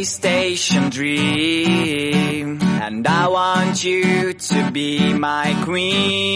railway station dream, and I want you to be my queen.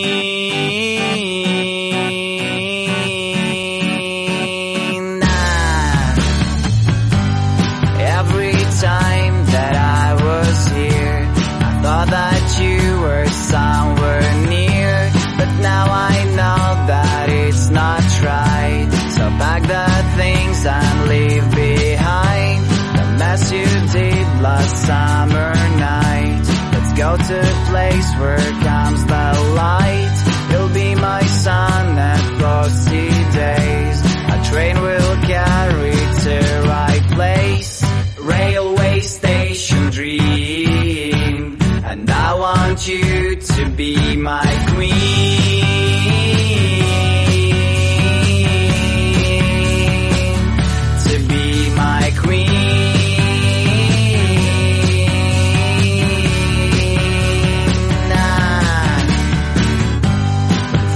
Every time that I was here, I thought that you were somewhere near, but now I know that it's not right. So pack the things and leave behind the mess you did last summer night. Let's go to a place where comes the light. You'll be my sun and frosty days. A train will carry to the right place. Railway station dream, and I want you to be my queen. To be my queen.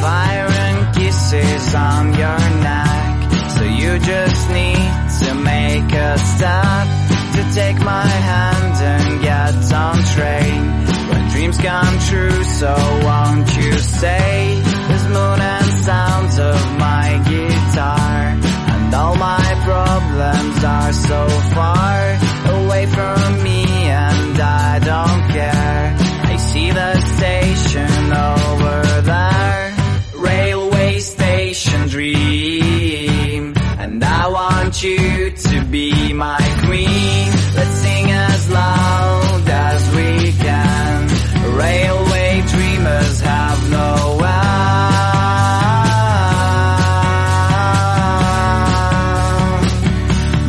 Fire and kisses on your neck, so you just need to make a step to take my hand and get on train. When dreams come true, so won't you stay? This moon and sounds of my guitar, and all my problems are so far away from me, and I don't care. I see the station over there. Railway station dream, and I want you to be my queen. Let's sing as loud as we can. Railway dreamers have no end.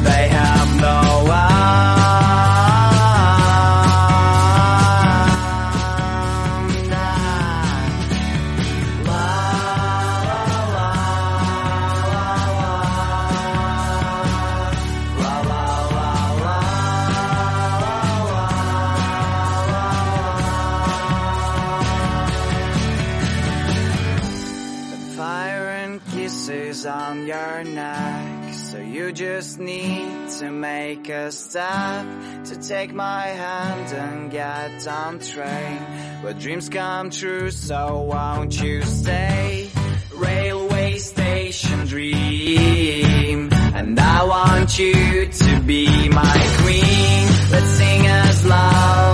They have no end. La, la, la, la, la, la, fire and kisses on your neck, so you just need to make a step to take my hand and get on train. Where dreams come true, so won't you stay? Railway station dream, and I want you to be my queen. Let's sing as loud